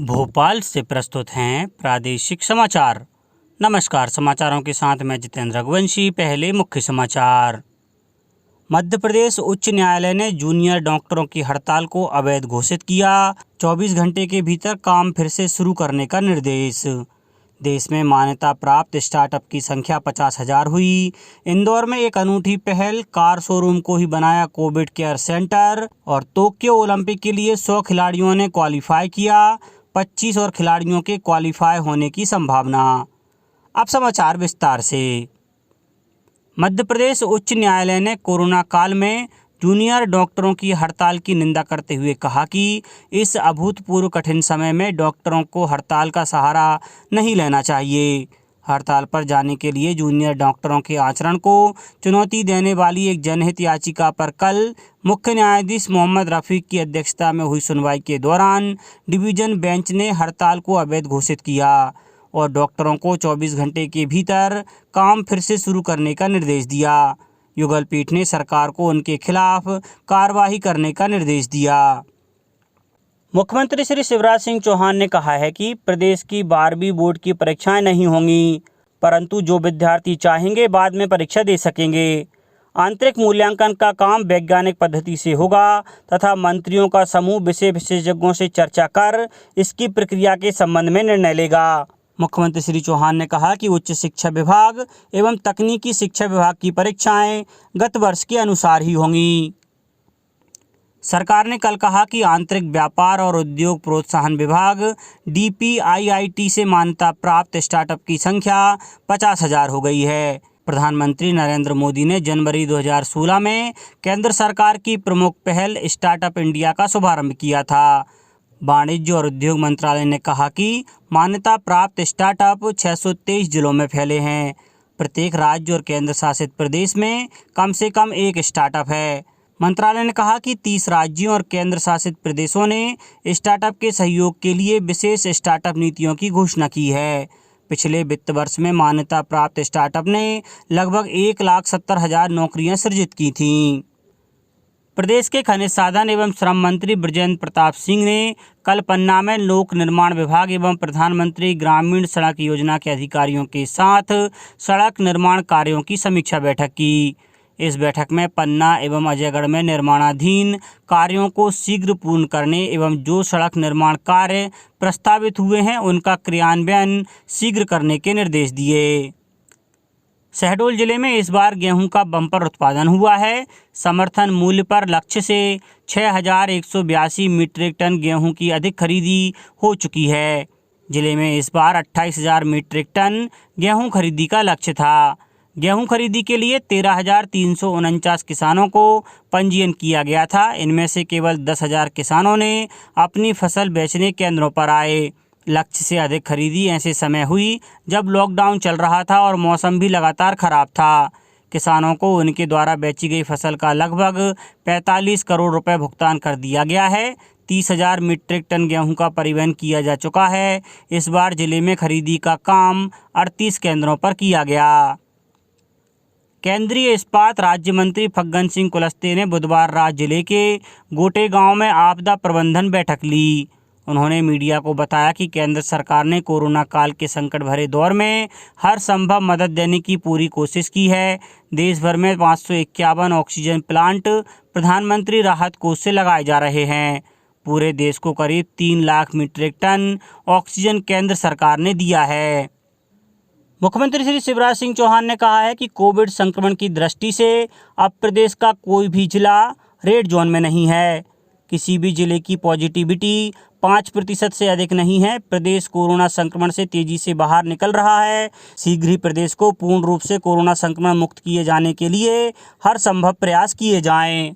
भोपाल से प्रस्तुत हैं प्रादेशिक समाचार। नमस्कार, समाचारों के साथ मैं जितेंद्र रघुवंशी। पहले मुख्य समाचार। मध्य प्रदेश उच्च न्यायालय ने जूनियर डॉक्टरों की हड़ताल को अवैध घोषित किया। 24 घंटे के भीतर काम फिर से शुरू करने का निर्देश। देश में मान्यता प्राप्त स्टार्टअप की संख्या 50,000 हुई। इंदौर में एक अनूठी पहल, कार शोरूम को ही बनाया कोविड केयर सेंटर। और टोक्यो ओलंपिक के लिए 100 खिलाड़ियों ने क्वालिफाई किया। 25 और खिलाड़ियों के क्वालिफाई होने की संभावना। अब समाचार विस्तार से। मध्य प्रदेश उच्च न्यायालय ने कोरोना काल में जूनियर डॉक्टरों की हड़ताल की निंदा करते हुए कहा कि इस अभूतपूर्व कठिन समय में डॉक्टरों को हड़ताल का सहारा नहीं लेना चाहिए। हड़ताल पर जाने के लिए जूनियर डॉक्टरों के आचरण को चुनौती देने वाली एक जनहित याचिका पर कल मुख्य न्यायाधीश मोहम्मद रफीक की अध्यक्षता में हुई सुनवाई के दौरान डिवीजन बेंच ने हड़ताल को अवैध घोषित किया और डॉक्टरों को 24 घंटे के भीतर काम फिर से शुरू करने का निर्देश दिया। युगल पीठ ने सरकार को उनके खिलाफ कार्रवाई करने का निर्देश दिया। मुख्यमंत्री श्री शिवराज सिंह चौहान ने कहा है कि प्रदेश की 12वीं बोर्ड की परीक्षाएं नहीं होंगी, परंतु जो विद्यार्थी चाहेंगे बाद में परीक्षा दे सकेंगे। आंतरिक मूल्यांकन का काम वैज्ञानिक पद्धति से होगा तथा मंत्रियों का समूह विषय विशेषज्ञों से चर्चा कर इसकी प्रक्रिया के संबंध में निर्णय लेगा। मुख्यमंत्री श्री चौहान ने कहा कि उच्च शिक्षा विभाग एवं तकनीकी शिक्षा विभाग की परीक्षाएं गत वर्ष के अनुसार ही होंगी। सरकार ने कल कहा कि आंतरिक व्यापार और उद्योग प्रोत्साहन विभाग DPIIT से मान्यता प्राप्त स्टार्टअप की संख्या 50,000 हो गई है। प्रधानमंत्री नरेंद्र मोदी ने जनवरी 2016 में केंद्र सरकार की प्रमुख पहल स्टार्टअप इंडिया का शुभारंभ किया था। वाणिज्य और उद्योग मंत्रालय ने कहा कि मान्यता प्राप्त स्टार्टअप 623 जिलों में फैले हैं। प्रत्येक राज्य और केंद्र शासित प्रदेश में कम से कम एक स्टार्टअप है। मंत्रालय ने कहा कि 30 राज्यों और केंद्र शासित प्रदेशों ने स्टार्टअप के सहयोग के लिए विशेष स्टार्टअप नीतियों की घोषणा की है। पिछले वित्त वर्ष में मान्यता प्राप्त स्टार्टअप ने लगभग 1,70,000 नौकरियां सृजित की थीं। प्रदेश के खनिज साधन एवं श्रम मंत्री बृजेंद्र प्रताप सिंह ने कल पन्ना में लोक निर्माण विभाग एवं प्रधानमंत्री ग्रामीण सड़क योजना के अधिकारियों के साथ सड़क निर्माण कार्यों की समीक्षा बैठक की। इस बैठक में पन्ना एवं अजयगढ़ में निर्माणाधीन कार्यों को शीघ्र पूर्ण करने एवं जो सड़क निर्माण कार्य प्रस्तावित हुए हैं उनका क्रियान्वयन शीघ्र करने के निर्देश दिए। शहडोल जिले में इस बार गेहूं का बम्पर उत्पादन हुआ है। समर्थन मूल्य पर लक्ष्य से 6,182 मीट्रिक टन गेहूं की अधिक खरीदी हो चुकी है। जिले में इस बार 28,000 मीट्रिक टन गेहूं खरीदी का लक्ष्य था। गेहूं खरीदी के लिए 13,349 किसानों को पंजीयन किया गया था। इनमें से केवल 10,000 किसानों ने अपनी फसल बेचने केंद्रों पर आए। लक्ष्य से अधिक खरीदी ऐसे समय हुई जब लॉकडाउन चल रहा था और मौसम भी लगातार खराब था। किसानों को उनके द्वारा बेची गई फसल का लगभग 45 करोड़ रुपए भुगतान कर दिया गया है। 30,000 मीट्रिक टन गेहूं का परिवहन किया जा चुका है। इस बार जिले में खरीदी का काम 38 केंद्रों पर किया गया। केंद्रीय इस्पात राज्य मंत्री फग्गन सिंह कुलस्ते ने बुधवार रात जिले के गोटे गांव में आपदा प्रबंधन बैठक ली। उन्होंने मीडिया को बताया कि केंद्र सरकार ने कोरोना काल के संकट भरे दौर में हर संभव मदद देने की पूरी कोशिश की है। देश भर में 551 ऑक्सीजन प्लांट प्रधानमंत्री राहत कोष से लगाए जा रहे हैं। पूरे देश को करीब 3 लाख मीट्रिक टन ऑक्सीजन केंद्र सरकार ने दिया है। मुख्यमंत्री श्री शिवराज सिंह चौहान ने कहा है कि कोविड संक्रमण की दृष्टि से अब प्रदेश का कोई भी जिला रेड जोन में नहीं है। किसी भी जिले की पॉजिटिविटी 5% से अधिक नहीं है। प्रदेश कोरोना संक्रमण से तेजी से बाहर निकल रहा है। शीघ्र ही प्रदेश को पूर्ण रूप से कोरोना संक्रमण मुक्त किए जाने के लिए हर संभव प्रयास किए जाएं।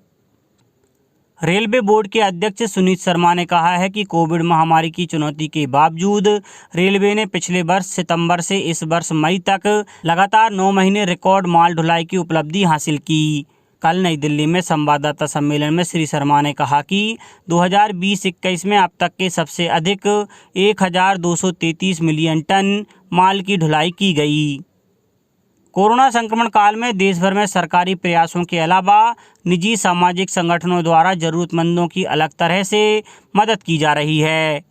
रेलवे बोर्ड के अध्यक्ष सुनीत शर्मा ने कहा है कि कोविड महामारी की चुनौती के बावजूद रेलवे ने पिछले वर्ष सितंबर से इस वर्ष मई तक लगातार 9 महीने रिकॉर्ड माल ढुलाई की उपलब्धि हासिल की। कल नई दिल्ली में संवाददाता सम्मेलन में श्री शर्मा ने कहा कि 2020-21 में अब तक के सबसे अधिक 1,233 मिलियन टन माल की ढुलाई की गई। कोरोना संक्रमण काल में देश भर में सरकारी प्रयासों के अलावा निजी सामाजिक संगठनों द्वारा जरूरतमंदों की अलग तरह से मदद की जा रही है।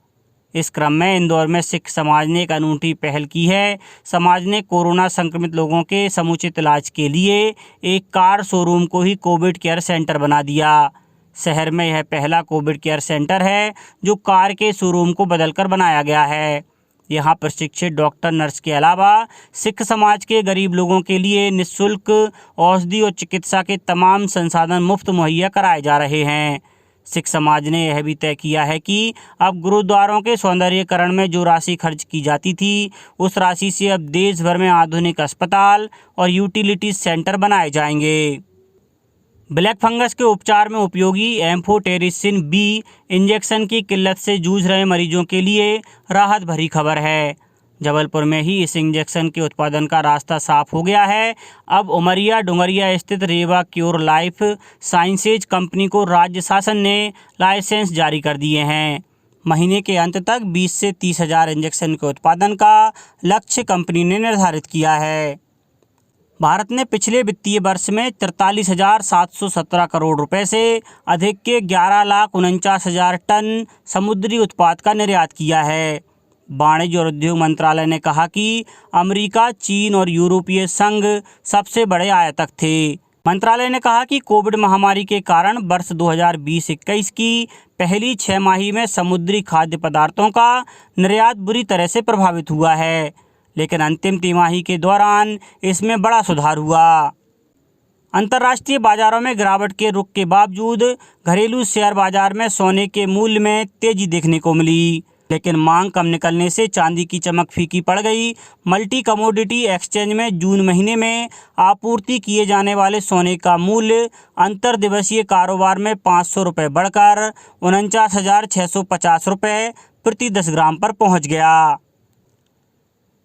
इस क्रम में इंदौर में सिख समाज ने एक अनूठी पहल की है। समाज ने कोरोना संक्रमित लोगों के समुचित इलाज के लिए एक कार शोरूम को ही कोविड केयर सेंटर बना दिया। शहर में यह पहला कोविड केयर सेंटर है जो कार के शोरूम को बदलकर बनाया गया है। यहाँ प्रशिक्षित डॉक्टर नर्स के अलावा सिख समाज के गरीब लोगों के लिए निःशुल्क औषधि और चिकित्सा के तमाम संसाधन मुफ्त मुहैया कराए जा रहे हैं। सिख समाज ने यह भी तय किया है कि अब गुरुद्वारों के सौंदर्यीकरण में जो राशि खर्च की जाती थी उस राशि से अब देश भर में आधुनिक अस्पताल और यूटिलिटी सेंटर बनाए जाएंगे। ब्लैक फंगस के उपचार में उपयोगी एम्फोटेरिसिन बी इंजेक्शन की किल्लत से जूझ रहे मरीजों के लिए राहत भरी खबर है। जबलपुर में ही इस इंजेक्शन के उत्पादन का रास्ता साफ हो गया है। अब उमरिया डुंगरिया स्थित रेवा क्योर लाइफ साइंसेज कंपनी को राज्य शासन ने लाइसेंस जारी कर दिए हैं। महीने के अंत तक 20 से 30 हज़ार इंजेक्शन के उत्पादन का लक्ष्य कंपनी ने निर्धारित किया है। भारत ने पिछले वित्तीय वर्ष में 43,717 करोड़ रुपए से अधिक के 11,49,000 टन समुद्री उत्पाद का निर्यात किया है। वाणिज्य और उद्योग मंत्रालय ने कहा कि अमेरिका, चीन और यूरोपीय संघ सबसे बड़े आयातक थे। मंत्रालय ने कहा कि कोविड महामारी के कारण वर्ष 2020-21 की पहली 6 माही में समुद्री खाद्य पदार्थों का निर्यात बुरी तरह से प्रभावित हुआ है, लेकिन अंतिम तिमाही के दौरान इसमें बड़ा सुधार हुआ। अंतर्राष्ट्रीय बाजारों में गिरावट के रुख के बावजूद घरेलू शेयर बाजार में सोने के मूल्य में तेजी देखने को मिली, लेकिन मांग कम निकलने से चांदी की चमक फीकी पड़ गई। मल्टी कमोडिटी एक्सचेंज में जून महीने में आपूर्ति किए जाने वाले सोने का मूल्य अंतर्दिवसीय कारोबार में 500 रुपये बढ़कर 49,650 रुपये प्रति 10 ग्राम पर पहुंच गया।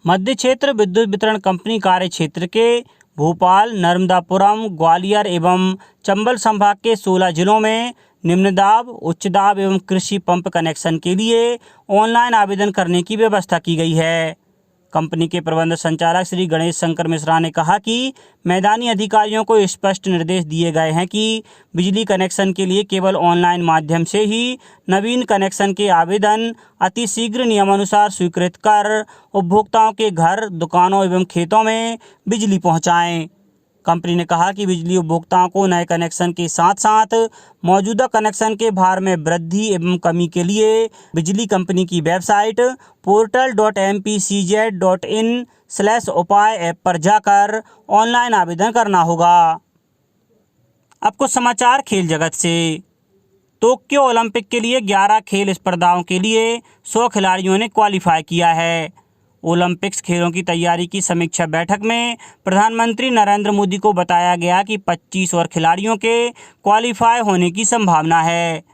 मध्य क्षेत्र विद्युत वितरण कंपनी कार्य क्षेत्र के भोपाल, नर्मदापुरम, ग्वालियर एवं चंबल संभाग के 16 जिलों में निम्न दाब, उच्च दाब एवं कृषि पंप कनेक्शन के लिए ऑनलाइन आवेदन करने की व्यवस्था की गई है। कंपनी के प्रबंध संचालक श्री गणेश शंकर मिश्रा ने कहा कि मैदानी अधिकारियों को स्पष्ट निर्देश दिए गए हैं कि बिजली कनेक्शन के लिए केवल ऑनलाइन माध्यम से ही नवीन कनेक्शन के आवेदन अतिशीघ्र नियमानुसार स्वीकृत कर उपभोक्ताओं के घर, दुकानों एवं खेतों में बिजली पहुंचाएं। कंपनी ने कहा कि बिजली उपभोक्ताओं को नए कनेक्शन के साथ साथ मौजूदा कनेक्शन के भार में वृद्धि एवं कमी के लिए बिजली कंपनी की वेबसाइट portal.mpcz.in/उपाय ऐप पर जाकर ऑनलाइन आवेदन करना होगा। अब कुछ समाचार खेल जगत से। टोक्यो ओलंपिक के लिए 11 खेल स्पर्धाओं के लिए 100 खिलाड़ियों ने क्वालिफाई किया है। ओलंपिक्स खेलों की तैयारी की समीक्षा बैठक में प्रधानमंत्री नरेंद्र मोदी को बताया गया कि 25 और खिलाड़ियों के क्वालिफाई होने की संभावना है।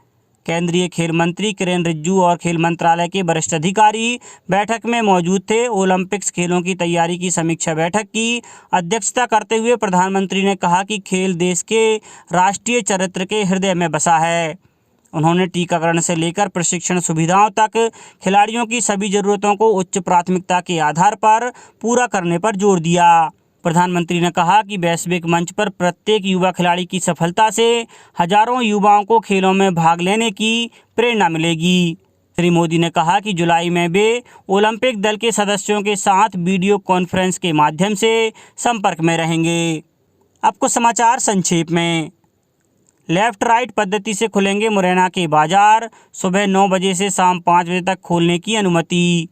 केंद्रीय खेल मंत्री किरेन रिजिजू और खेल मंत्रालय के वरिष्ठ अधिकारी बैठक में मौजूद थे। ओलंपिक्स खेलों की तैयारी की समीक्षा बैठक की अध्यक्षता करते हुए प्रधानमंत्री ने कहा कि खेल देश के राष्ट्रीय चरित्र के हृदय में बसा है। उन्होंने टीकाकरण से लेकर प्रशिक्षण सुविधाओं तक खिलाड़ियों की सभी ज़रूरतों को उच्च प्राथमिकता के आधार पर पूरा करने पर जोर दिया। प्रधानमंत्री ने कहा कि वैश्विक मंच पर प्रत्येक युवा खिलाड़ी की सफलता से हजारों युवाओं को खेलों में भाग लेने की प्रेरणा मिलेगी। श्री मोदी ने कहा कि जुलाई में वे ओलंपिक दल के सदस्यों के साथ वीडियो कॉन्फ्रेंस के माध्यम से संपर्क में रहेंगे। अब कुछ समाचार संक्षेप में। लेफ्ट राइट पद्धति से खुलेंगे मुरैना के बाजार, सुबह 9 बजे से शाम 5 बजे तक खोलने की अनुमति।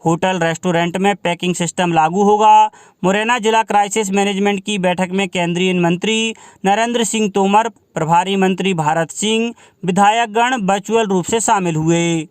होटल रेस्टोरेंट में पैकिंग सिस्टम लागू होगा। मुरैना जिला क्राइसिस मैनेजमेंट की बैठक में केंद्रीय मंत्री नरेंद्र सिंह तोमर, प्रभारी मंत्री भारत सिंह, विधायकगण वर्चुअल रूप से शामिल हुए।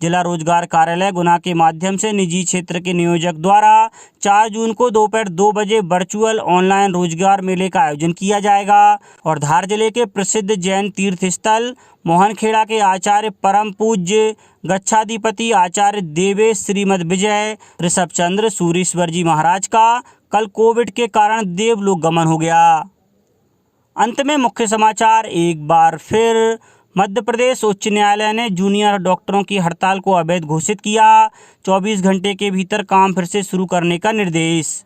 जिला रोजगार कार्यालय गुना के माध्यम से निजी क्षेत्र के नियोजक द्वारा 4 जून को दोपहर 2 बजे वर्चुअल ऑनलाइन रोजगार मेले का आयोजन किया जाएगा। और धार जिले के प्रसिद्ध जैन तीर्थ स्थल मोहनखेड़ा के आचार्य परम पूज्य गच्छाधिपति आचार्य देवेश श्रीमद विजय ऋषभचंद्र सूरीश्वर जी महाराज का कल कोविड के कारण देवलोक गमन हो गया। अंत में मुख्य समाचार एक बार फिर। मध्य प्रदेश उच्च न्यायालय ने जूनियर डॉक्टरों की हड़ताल को अवैध घोषित किया। 24 घंटे के भीतर काम फिर से शुरू करने का निर्देश।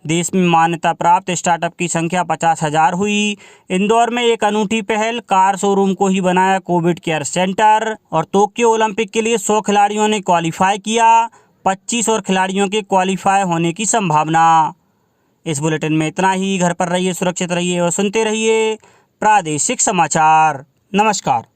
देश में मान्यता प्राप्त स्टार्टअप की संख्या 50,000 हुई। इंदौर में एक अनूठी पहल, कार शोरूम को ही बनाया कोविड केयर सेंटर। और टोक्यो ओलंपिक के लिए 100 खिलाड़ियों ने क्वालिफाई किया, 25 और खिलाड़ियों के क्वालिफाई होने की संभावना। इस बुलेटिन में इतना ही। घर पर रहिए, सुरक्षित रहिए और सुनते रहिए प्रादेशिक समाचार। नमस्कार।